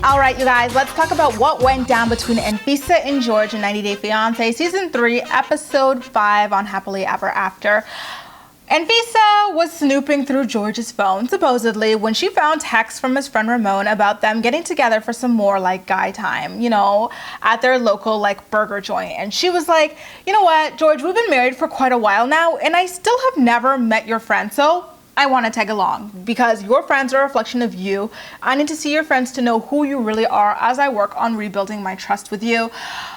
All right, you guys, let's talk about what went down between Anfisa and Jorge in 90 Day Fiance, Season 3, Episode 5 on Happily Ever After. Anfisa was snooping through Jorge's phone, supposedly, when she found texts from his friend Ramon about them getting together for some more, guy time, at their local, burger joint. And she was like, you know what, Jorge, we've been married for quite a while now, and I still have never met your friend, so I want to tag along because your friends are a reflection of you. I need to see your friends to know who you really are as I work on rebuilding my trust with you.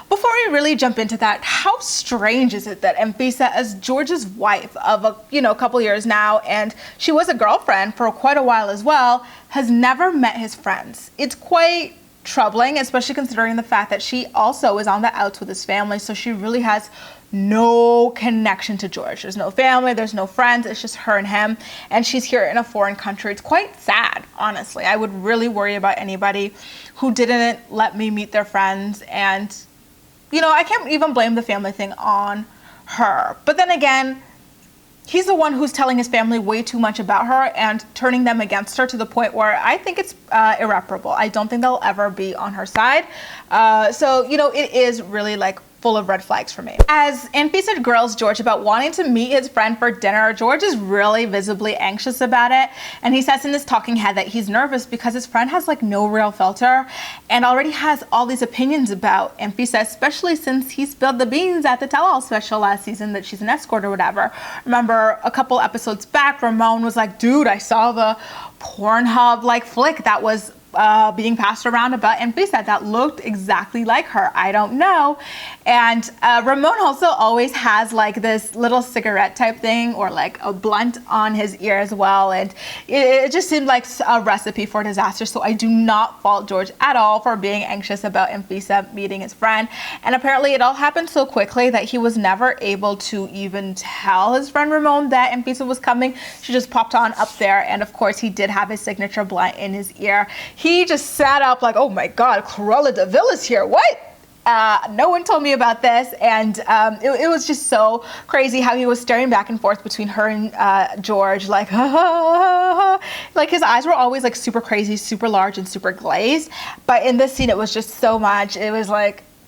Before we really jump into that, how strange is it that Anfisa, as Jorge's wife of a couple years now, and she was a girlfriend for quite a while as well, has never met his friends? It's quite troubling, especially considering the fact that she also is on the outs with his family, so she really has no connection to Jorge. There's no family, there's no friends, it's just her and him, and she's here in a foreign country. It's quite sad, honestly. I would really worry about anybody who didn't let me meet their friends, and I can't even blame the family thing on her. But then again, he's the one who's telling his family way too much about her and turning them against her to the point where I think it's irreparable. I don't think they'll ever be on her side. So it is really full of red flags for me. As Anfisa grills Jorge about wanting to meet his friend for dinner, Jorge is really visibly anxious about it. And he says in this talking head that he's nervous because his friend has no real filter and already has all these opinions about Anfisa, especially since he spilled the beans at the tell-all special last season that she's an escort or whatever. Remember a couple episodes back, Ramon was like, dude, I saw the Pornhub flick that was being passed around about Anfisa that looked exactly like her. I don't know. And Ramon also always has this little cigarette type thing or a blunt on his ear as well. And it just seemed like a recipe for disaster. So I do not fault Jorge at all for being anxious about Anfisa meeting his friend. And apparently it all happened so quickly that he was never able to even tell his friend Ramon that Anfisa was coming. She just popped on up there. And of course he did have his signature blunt in his ear. He just sat up oh my God, Cruella de Vil is here. What? No one told me about this. And it was just so crazy how he was staring back and forth between her and Jorge, ha, ha, ha. His eyes were always super crazy, super large and super glazed. But in this scene, it was just so much. It was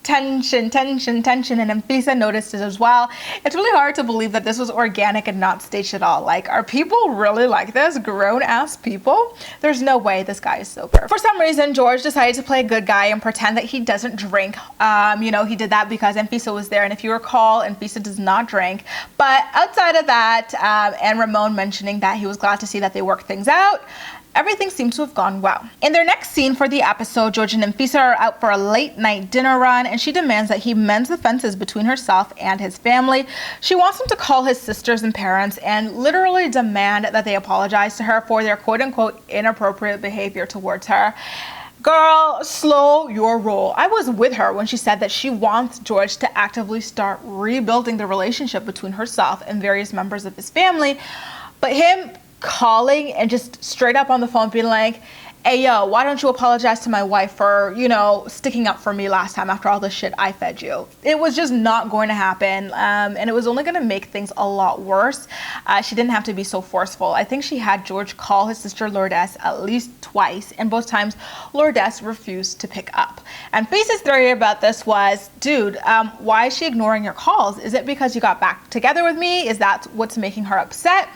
tension, tension, tension, and Anfisa noticed it as well. It's really hard to believe that this was organic and not staged at all. Are people really like this? Grown-ass people? There's no way this guy is sober. For some reason, Jorge decided to play a good guy and pretend that he doesn't drink. He did that because Anfisa was there, and if you recall, Anfisa does not drink. But outside of that, and Ramon mentioning that he was glad to see that they worked things out, everything seems to have gone well. In their next scene for the episode, Jorge and Anfisa are out for a late night dinner run, and she demands that he mends the fences between herself and his family. She wants him to call his sisters and parents and literally demand that they apologize to her for their quote-unquote inappropriate behavior towards her. Girl, slow your roll. I was with her when she said that she wants Jorge to actively start rebuilding the relationship between herself and various members of his family, but him calling and just straight up on the phone being like, hey, yo, why don't you apologize to my wife for, sticking up for me last time after all the shit I fed you? It was just not going to happen. And it was only going to make things a lot worse. She didn't have to be so forceful. I think she had Jorge call his sister Lourdes at least twice, and both times Lourdes refused to pick up. And Face's theory about this was, dude, why is she ignoring your calls? Is it because you got back together with me? Is that what's making her upset?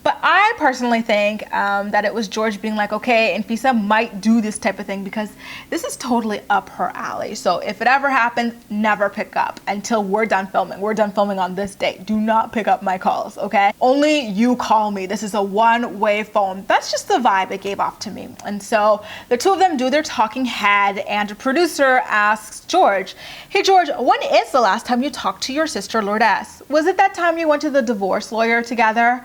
But I personally think that it was Jorge being like, okay, Anfisa might do this type of thing because this is totally up her alley. So if it ever happens, never pick up until we're done filming. We're done filming on this date. Do not pick up my calls, okay? Only you call me. This is a one-way phone. That's just the vibe it gave off to me. And so the two of them do their talking head, and a producer asks Jorge, hey, Jorge, when is the last time you talked to your sister Lourdes? Was it that time you went to the divorce lawyer together?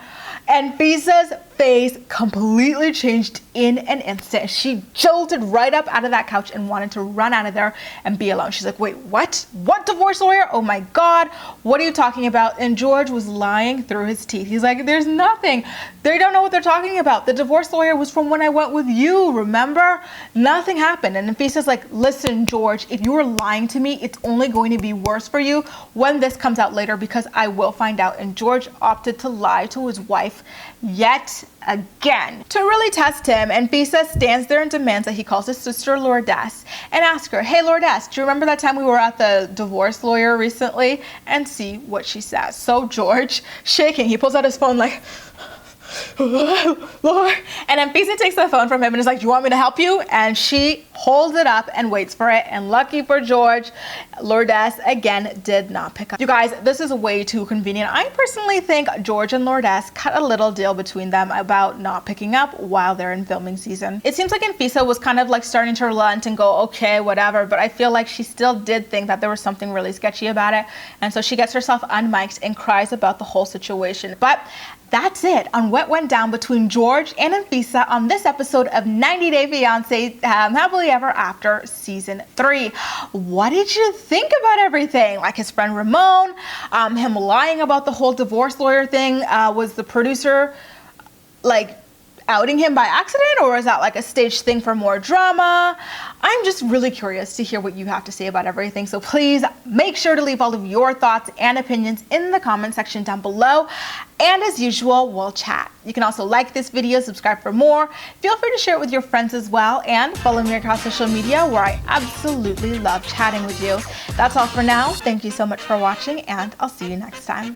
Anfisa's face completely changed in an instant. She jolted right up out of that couch and wanted to run out of there and be alone. She's like, wait, what? What divorce lawyer? Oh my God, what are you talking about? And Jorge was lying through his teeth. He's like, there's nothing. They don't know what they're talking about. The divorce lawyer was from when I went with you, remember? Nothing happened. And Anfisa's like, listen, Jorge, if you are lying to me, it's only going to be worse for you when this comes out later, because I will find out. And Jorge opted to lie to his wife yet again. To really test him, Anfisa stands there and demands that he calls his sister Lourdes and asks her, "Hey Lourdes, do you remember that time we were at the divorce lawyer recently?" And see what she says. So George, shaking, he pulls out his phone like, "Lord," and Anfisa takes the phone from him and is like, "Do you want me to help you?" And she holds it up and waits for it, and lucky for George, Lourdes again did not pick up. You guys, this is way too convenient. I personally think George and Lourdes cut a little deal between them about not picking up while they're in filming season. It seems like Anfisa was kind of like starting to relent and go, okay, whatever, but I feel like she still did think that there was something really sketchy about it, and so she gets herself unmiked and cries about the whole situation. But that's it on what went down between George and Anfisa on this episode of 90 Day Fiance Happily Ever After Season 3. What did you think about everything? Like his friend Ramon, him lying about the whole divorce lawyer thing, was the producer like outing him by accident, or is that like a staged thing for more drama? I'm just really curious to hear what you have to say about everything, so please make sure to leave all of your thoughts and opinions in the comment section down below, and as usual, we'll chat. You can also like this video, subscribe for more, feel free to share it with your friends as well, and follow me across social media where I absolutely love chatting with you. That's all for now. Thank you so much for watching, and I'll see you next time.